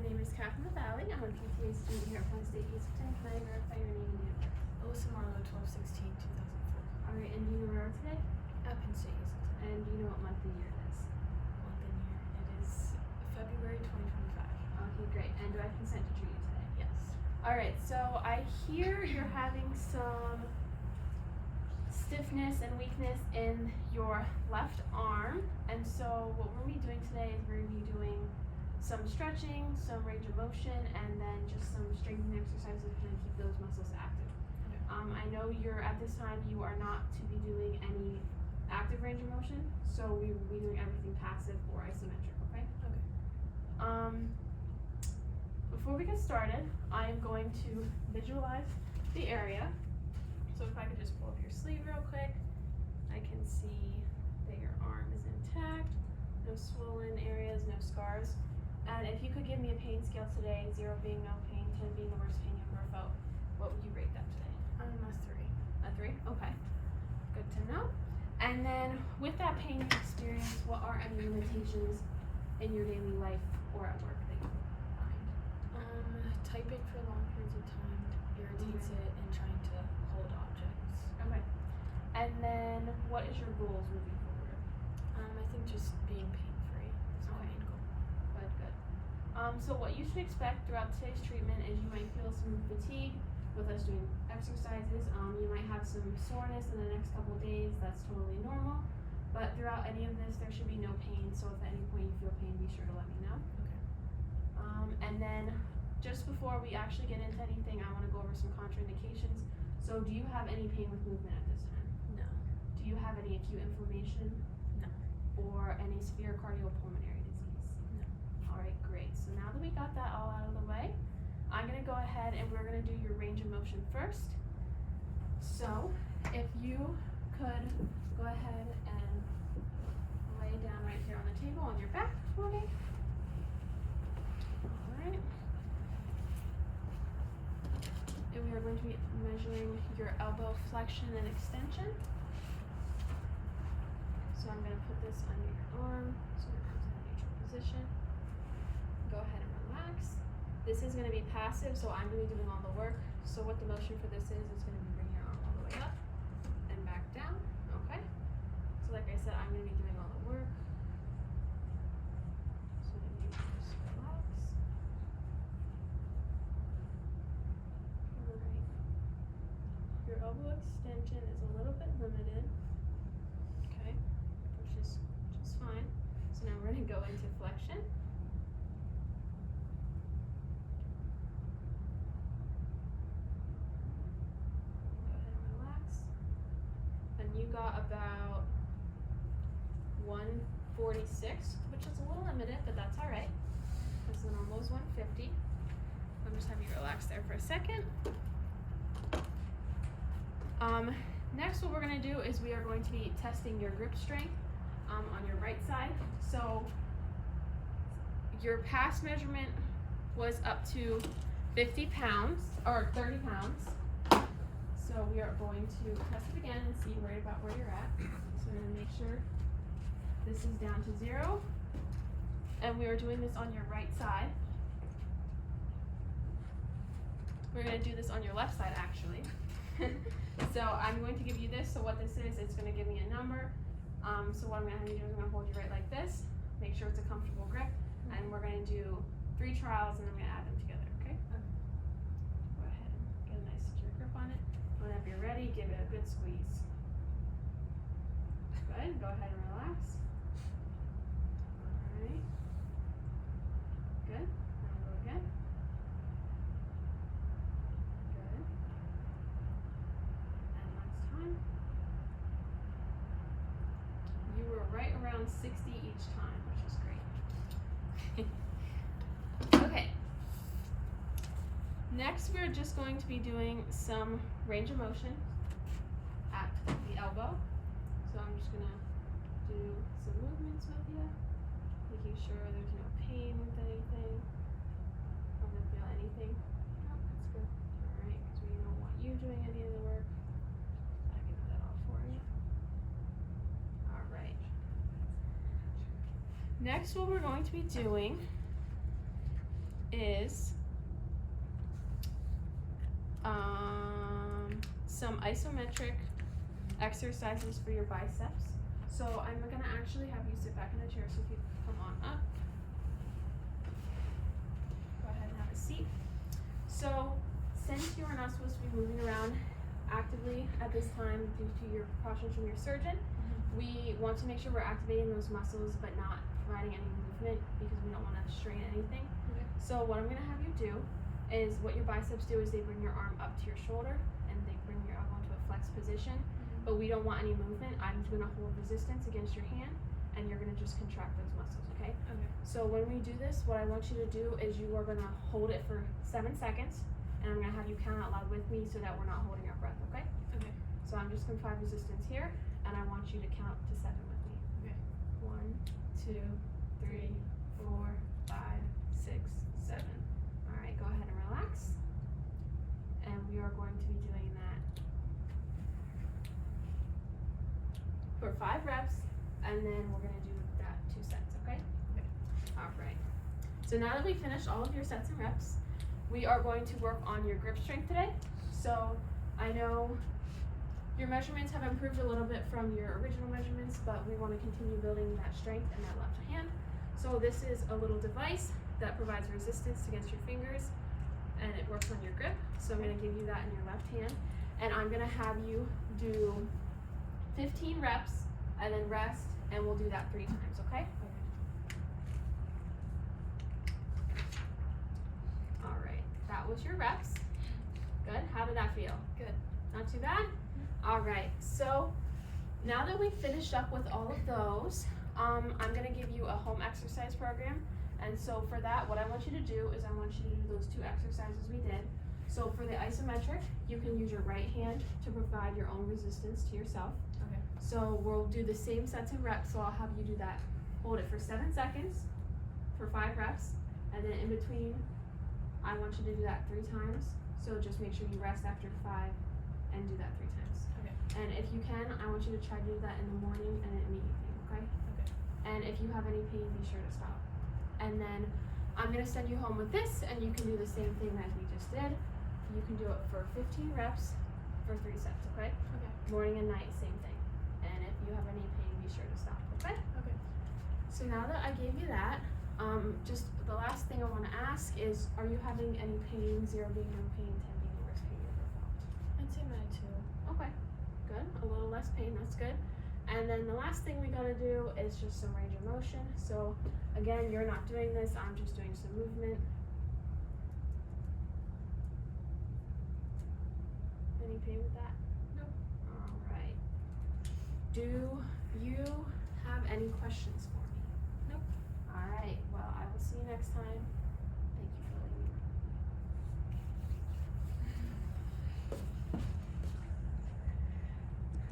name is Catherine LaValley. I'm a PTA student here at Penn State Houston. Can I verify your name and date of birth? Alyssa Marlowe, 12/16/2004. Alright, and do you know where we're today? At Penn State Houston. And do you know what month and year it is? Month and year. It is February 2025. Okay, great. And do I consent to treat you today? Yes. Alright, so I hear you're having some stiffness and weakness in your left arm. And so what we're going to be doing today is we're going to be doing some stretching, some range of motion, and then just some strengthening exercises to keep those muscles active. Okay. I know you're at this time you are not to be doing any active range of motion, so we will be doing everything passive or isometric, okay? Okay. Before we get started, I am going to visualize the area. So if I could just pull up your sleeve real quick, I can see that your arm is intact, no swollen areas, no scars. And if you could give me a pain scale today, 0 being no pain, 10 being the worst pain you've ever felt, what would you rate that today? A 3. A 3? Okay. Good to know. And then with that pain you experience, what are any limitations in your daily life or at work that you find? Typing for long periods of time irritates it, and trying to hold objects. Okay. And then what is your goals moving forward? I think just being pain-free is my main goal. Good. So what you should expect throughout today's treatment is you might feel some fatigue with us doing exercises. You might have some soreness in the next couple days. That's totally normal. But throughout any of this, there should be no pain. So if at any point you feel pain, be sure to let me know. Okay. And then just before we actually get into anything, I want to go over some contraindications. So do you have any pain with movement at this time? No. Do you have any acute inflammation? No. Or any severe cardiopulmonary disease? No. Alright, great. So now that we got that all out of the way, I'm going to go ahead and we're going to do your range of motion first. So if you could go ahead and lay down right here on the table on your back for me. Alright. And we are going to be measuring your elbow flexion and extension. So I'm going to put this under your arm, so your arm's in a neutral position. Go ahead and relax. This is going to be passive, so I'm going to be doing all the work. So what the motion for this is going to be bringing your arm all the way up and back down, okay? So like I said, I'm going to be doing all the work. So then you just relax. Alright. Your elbow extension is a little bit limited. Okay, which is just fine. So now we're going to go into flexion. Go ahead and relax. And you got about 146, which is a little limited, but that's all right. Because the normal is 150. I'll just have you relax there for a second. Next, what we're going to do is we are going to be testing your grip strength on your right side. So your past measurement was up to 50 pounds or 30 pounds. So we are going to test it again and see right about where you're at. So we're going to make sure this is down to 0. And we are doing this on your right side. We're going to do this on your left side actually. So I'm going to give you this. So what this is, it's going to give me a number. So what I'm going to have you do is I'm going to hold you right like this. Make sure it's a comfortable grip. And we're going to do 3 trials and I'm going to add them together, okay? Go ahead and get a nice secure grip on it. Whenever you're ready, give it a good squeeze. Good. Go ahead and relax. Alright. Good. Now go again. Good. And last time. You were right around 60 each time, which is great. Okay. Next, we're just going to be doing some range of motion at the elbow. So I'm just gonna do some movements with you, making sure there's no pain with anything. I'm gonna feel anything. Oh, that's good. Alright, because we don't want you doing any of the work. I can do that all for you. Alright. Next, what we're going to be doing is some isometric exercises for your biceps. So I'm gonna actually have you sit back in the chair, so if you come on up. Go ahead and have a seat. So since you are not supposed to be moving around actively at this time due to your precautions from your surgeon, we want to make sure we're activating those muscles but not providing any movement because we don't want to strain anything. Okay. So what I'm going to have you do is, what your biceps do is they bring your arm up to your shoulder and they bring your elbow into a flexed position, but we don't want any movement. I'm going to hold resistance against your hand and you're going to just contract those muscles, okay? Okay. So when we do this, what I want you to do is you are going to hold it for 7 seconds, and I'm going to have you count out loud with me so that we're not holding our breath, okay? Okay. So I'm just going to apply resistance here, and I want you to count to 7 with me. Okay. 1, 2, 3, 4, 5, 6, 7. All right, go ahead and relax. And we are going to be doing that for 5 reps, and then we're going to do that 2 sets, okay? Okay. All right. So now that we finished all of your sets and reps, we are going to work on your grip strength today. So I know your measurements have improved a little bit from your original measurements, but we want to continue building that strength in that left hand. So this is a little device that provides resistance against your fingers, and it works on your grip. So I'm going to give you that in your left hand, and I'm going to have you do 15 reps and then rest, and we'll do that 3 times, okay? All right, that was your reps. Good. How did that feel? Good. Not too bad? All right, so now that we've finished up with all of those, I'm gonna give you a home exercise program. And so for that, what I want you to do is I want you to do those 2 exercises we did. So for the isometric, you can use your right hand to provide your own resistance to yourself. Okay. So we'll do the same sets and reps, so I'll have you do that. Hold it for 7 seconds for 5 reps, and then in between, I want you to do that 3 times. So just make sure you rest after 5 and do that 3 times. Okay. And if you can, I want you to try to do that in the morning and in the evening, okay? Okay. And if you have any pain, be sure to stop. And then I'm gonna send you home with this, and you can do the same thing as we just did. You can do it for 15 reps for 3 sets, okay? Okay. Morning and night, same thing. And if you have any pain, be sure to stop, okay? Okay. So now that I gave you that, just the last thing I wanna ask is, are you having any pain, 0 being no pain, 10 being the worst pain you ever felt? I'd say mine too. Okay, good. A little less pain, that's good. And then the last thing we gotta do is just some range of motion. So again, you're not doing this, I'm just doing some movement. Any pain with that? Nope. All right. Do you have any questions for me? Nope. All right, well, I will see you next time.